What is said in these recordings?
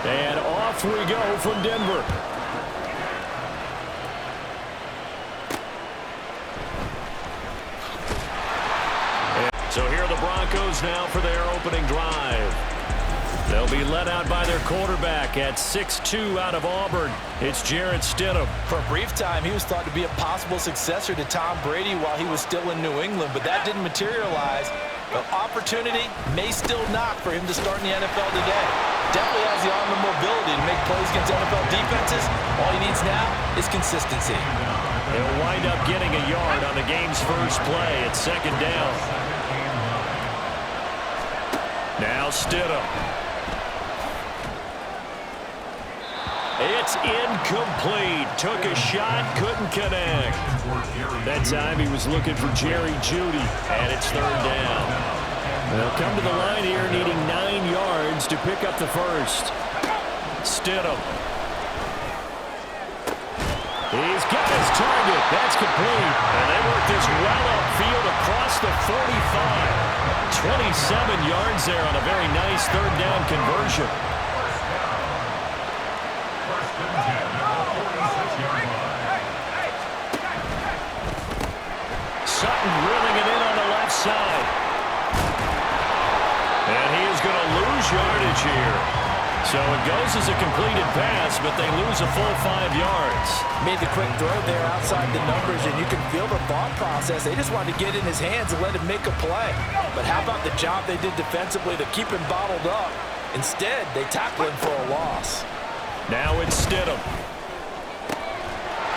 And off we go from Denver. So here are the Broncos now for their opening drive. They'll be led out by their quarterback at 6'2" out of Auburn. It's Jarrett Stidham. For a brief time, he was thought to be a possible successor to Tom Brady while he was still in New England, but that didn't materialize. The opportunity may still knock for him to start in the NFL today. Definitely has the arm and mobility to make plays against NFL defenses. All he needs now is consistency. He'll wind up getting a yard on the game's first play. It's second down. Now Stidham. It's incomplete. Took a shot, couldn't connect. That time he was looking for Jerry Jeudy, and it's third down. They'll come to the line here needing 9 yards to pick up the first. Stidham. He's got his target. That's complete. And they work this well upfield across the 45. 27 yards there on a very nice third down conversion. Sutton reeling it in on the left side. And he is going to lose yardage here. So it goes as a completed pass, but they lose a full 5 yards. Made the quick throw there outside the numbers, and you can feel the thought process. They just wanted to get in his hands and let him make a play. But how about the job they did defensively to keep him bottled up? Instead, they tackled him for a loss. Now it's Stidham.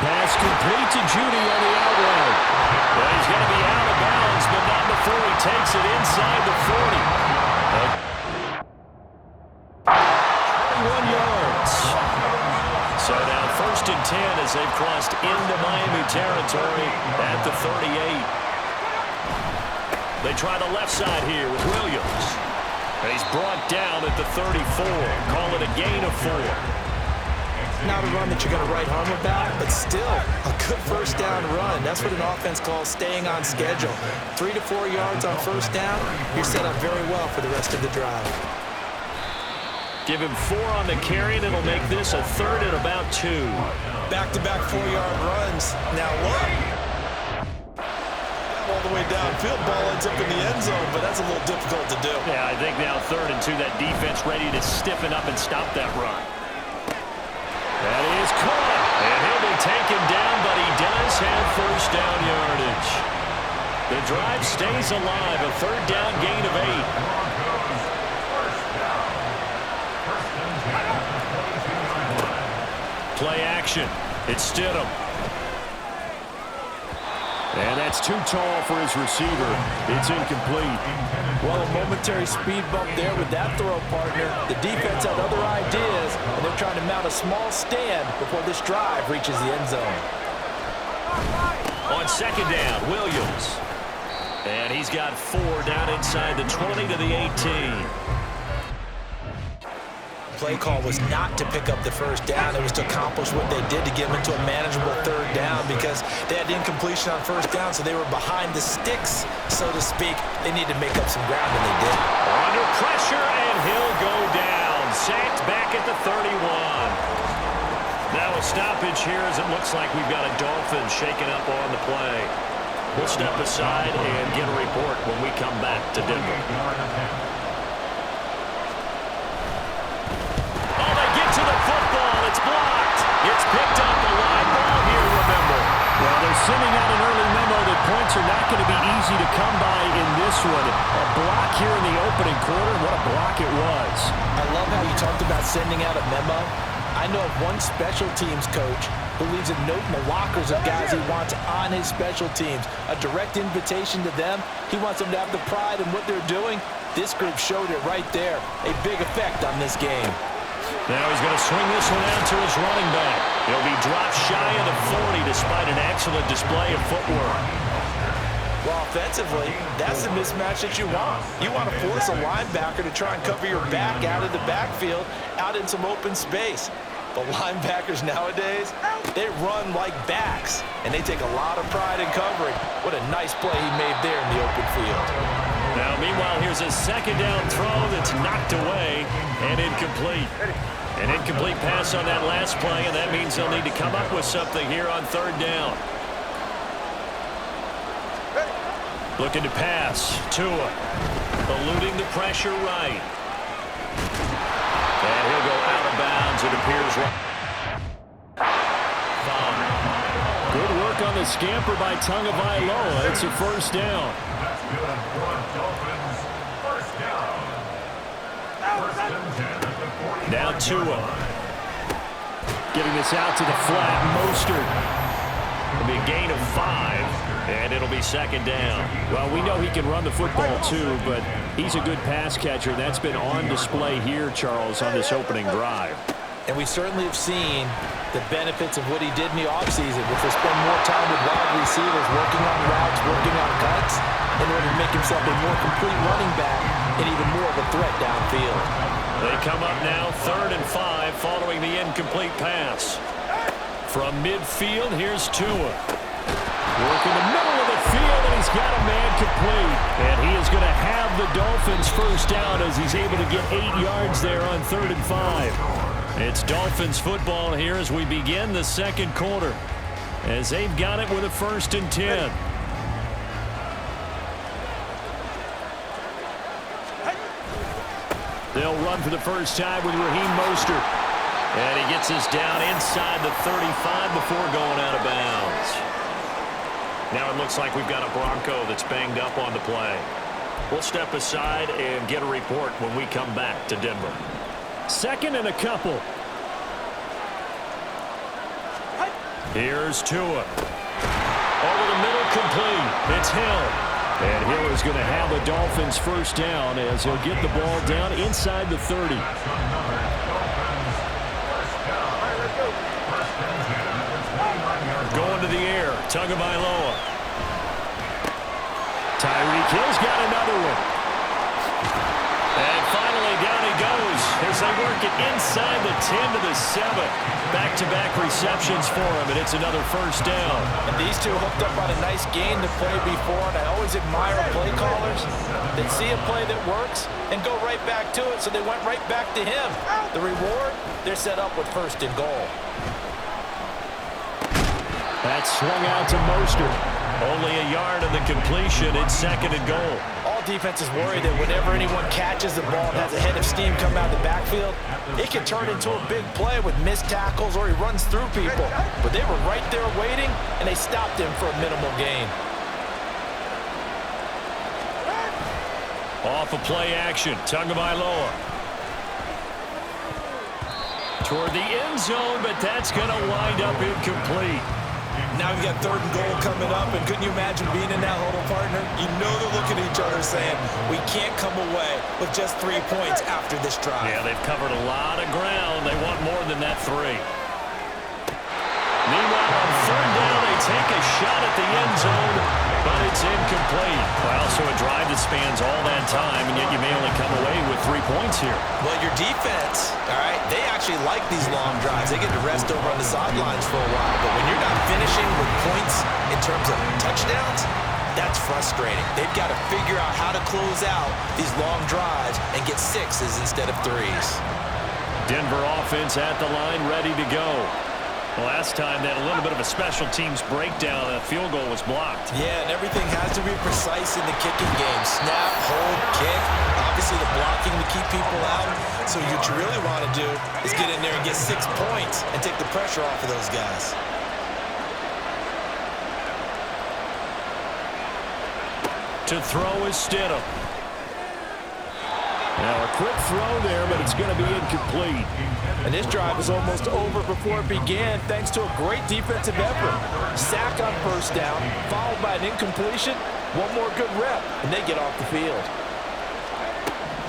Pass complete to Jeudy on the out route. Well, he's going to be out of bounds, but not before he takes it inside the 40. 21 yards. So now first and 10 as they've crossed into Miami territory at the 38. They try the left side here with Williams. And he's brought down at the 34. Call it a gain of 4. Not a run that you're going to write home about, but still a good first down run. That's what an offense calls staying on schedule. 3 to 4 yards on first down, you're set up very well for the rest of the drive. Give him 4 on the carry, and it'll make this a third and about 2. Back-to-back 4-yard runs. Now look. All the way downfield, ball ends up in the end zone, but that's a little difficult to do. Yeah, I think now 3rd and 2, that defense ready to stiffen up and stop that run. That is caught, and he'll be taken down, but he does have first down yardage. The drive stays alive, a 3rd down gain of 8. Play action. It's Stidham. And that's too tall for his receiver. It's incomplete. Well, a momentary speed bump there with that throw partner. The defense had other ideas, and they're trying to mount a small stand before this drive reaches the end zone. On second down, Williams. And he's got 4 down inside the 20 to the 18. Play call was not to pick up the first down. It was to accomplish what they did to get them into a manageable 3rd down because they had incompletion on first down, so they were behind the sticks, so to speak. They needed to make up some ground, and they did. Under pressure, and he'll go down. Sacked back at the 31. Now a stoppage here as it looks like we've got a Dolphin shaking up on the play. We'll step aside and get a report when we come back to Denver. It's blocked. It's picked up a live ball here, remember. Well, they're sending out an early memo that points are not going to be easy to come by in this one. A block here in the opening quarter. What a block it was. I love how you talked about sending out a memo. I know of one special teams coach who leaves a note in the lockers of guys he wants on his special teams. A direct invitation to them. He wants them to have the pride in what they're doing. This group showed it right there. A big effect on this game. Now he's going to swing this one out to his running back. He'll be dropped shy of the 40 despite an excellent display of footwork. Well, offensively, that's the mismatch that you want. You want to force a linebacker to try and cover your back out of the backfield, out in some open space. But linebackers nowadays, they run like backs, and they take a lot of pride in covering. What a nice play he made there in the open field. Now Meanwhile, here's a second down throw that's knocked away and incomplete. An incomplete pass on that last play, and that means they'll need to come up with something here on third down. Looking to pass. Tua eluding the pressure right. And he'll go out of bounds, it appears. Good work on the scamper by Tagovailoa. It's a first down. Now Tua. Getting this out to the flat. Mostert. It'll be a gain of 5, and it'll be second down. Well, we know he can run the football too, but he's a good pass catcher. That's been on display here, Charles, on this opening drive. And we certainly have seen the benefits of what he did in the offseason, which was spend more time with wide receivers, working on routes, working on cuts, in order to make himself a more complete running back and even more of a threat downfield. They come up now 3rd and 5 following the incomplete pass. From midfield, here's Tua. Working the middle of the field, and he's got a man complete. And he is going to have the Dolphins first down as he's able to get 8 yards there on 3rd and 5. It's Dolphins football here as we begin the second quarter, as they've got it with a 1st and 10. They'll run for the first time with Raheem Mostert. And he gets us down inside the 35 before going out of bounds. Now it looks like we've got a Bronco that's banged up on the play. We'll step aside and get a report when we come back to Denver. 2nd and a couple. Here's Tua. Over the middle, complete. It's Hill. And Hill is going to have the Dolphins first down as he'll get the ball down inside the 30. Going to the air, Tagovailoa. Tyreek Hill's got another one. And finally down he goes as they work it inside the 10 to the 7. Back-to-back receptions for him, and it's another first down. And these two hooked up on a nice game to play before, and I always admire play callers that see a play that works and go right back to it, so they went right back to him. The reward, they're set up with 1st and goal. That's swung out to Mostert. Only a yard of the completion. It's 2nd and goal. All defenses worry that whenever anyone catches the ball and has a head of steam come out of the backfield, it can turn into a big play with missed tackles or he runs through people. But they were right there waiting, and they stopped him for a minimal gain. Off of play action, Tagovailoa. Toward the end zone, but that's going to wind up incomplete. Now we've got 3rd and goal coming up, and couldn't you imagine being in that huddle, partner? You know they're looking at each other saying, we can't come away with just 3 points after this drive. Yeah, they've covered a lot of ground. They want more than that 3. Meanwhile, on 3rd down, they take a shot at the end zone, but it's incomplete. Well, so a drive that spans all that time, and yet you may only come away with 3 points here. Well, your defense, all right, they actually like these long drives. They get to rest over on the sidelines for a while, but when you're not finishing with points in terms of touchdowns, that's frustrating. They've got to figure out how to close out these long drives and get 6s instead of 3s. Denver offense at the line, ready to go. Last time, they had a little bit of a special teams breakdown. A field goal was blocked. Yeah, and everything has to be precise in the kicking game. Snap, hold, kick. Obviously, the blocking to keep people out. So what you really want to do is get in there and get 6 points and take the pressure off of those guys. To throw is Stidham. Now a quick throw there, but it's going to be incomplete. And this drive is almost over before it began, thanks to a great defensive effort. Sack on 1st down, followed by an incompletion. One more good rep, and they get off the field.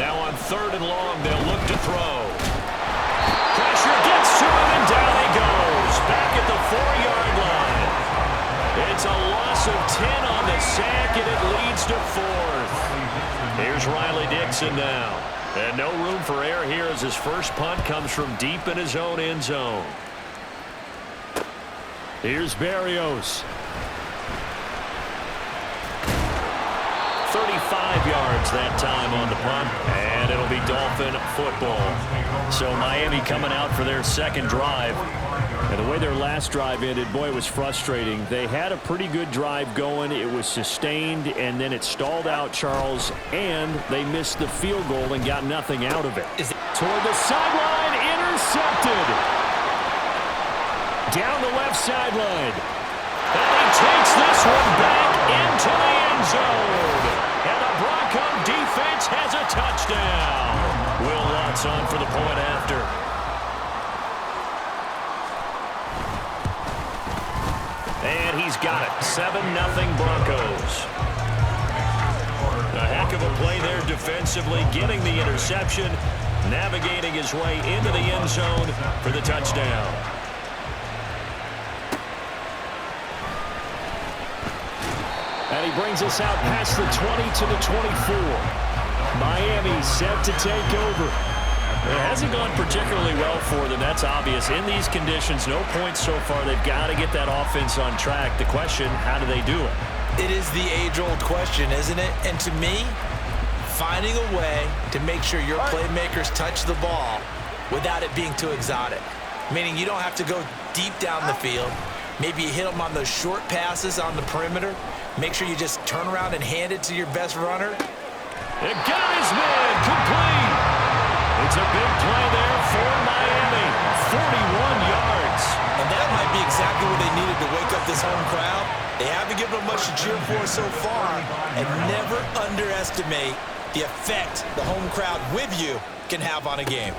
Now on 3rd and long, they'll look to throw. Pressure gets to him, and down he goes. Back at the 4-yard line. It's a loss of 10 on the sack, and it leads to 4th. Here's Riley Dixon now. And no room for error here as his first punt comes from deep in his own end zone. Here's Berrios. 30 35 yards that time on the punt, and it'll be Dolphin football. So Miami coming out for their second drive. And the way their last drive ended, boy, it was frustrating. They had a pretty good drive going. It was sustained, and then it stalled out, Charles, and they missed the field goal and got nothing out of it. Toward the sideline, intercepted. Down the left sideline. And he takes this one back into the end zone. And the Bronco defense has a touchdown. Will Lutz on for the point after. And he's got it. 7-0 Broncos. A heck of a play there defensively, getting the interception, navigating his way into the end zone for the touchdown. And he brings us out past the 20 to the 24. Miami set to take over. It hasn't gone particularly well for them. That's obvious. In these conditions, no points so far. They've got to get that offense on track. The question, how do they do it? It is the age-old question, isn't it? And to me, finding a way to make sure your playmakers touch the ball without it being too exotic. Meaning you don't have to go deep down the field. Maybe you hit them on those short passes on the perimeter. Make sure you just turn around and hand it to your best runner. It got his man complete. It's a big play there for Miami. 41 yards. And that might be exactly what they needed to wake up this home crowd. They haven't given them much to cheer for so far. And never underestimate the effect the home crowd with you can have on a game.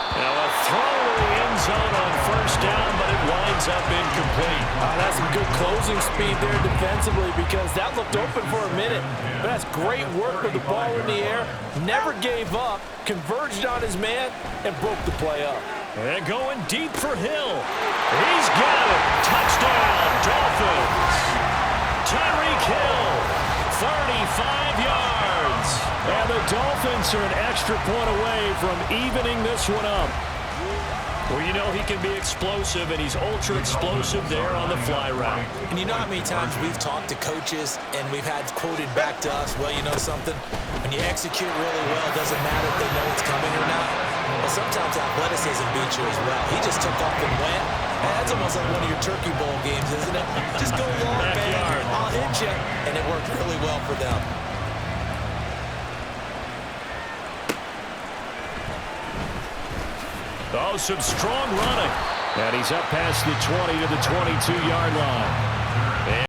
Now a throw to the end zone on first down, but it winds up incomplete. That's some good closing speed there defensively because that looked open for a minute. But that's great work with the ball in the air. Never gave up, converged on his man, and broke the play up. And going deep for Hill. He's got it. Touchdown, Dolphins. Tyreek Hill, 35 yards. And the Dolphins are an extra point away from evening this one up. Well, you know he can be explosive, and he's ultra-explosive there on the fly route. And you know how many times we've talked to coaches and we've had quoted back to us, well, you know something? When you execute really well, it doesn't matter if they know it's coming or not. But sometimes athleticism beats you as well. He just took off and went. And that's almost like one of your Turkey Bowl games, isn't it? Just go long, man. I'll hit you. And it worked really well for them. Oh, some strong running. And he's up past the 20 to the 22-yard line.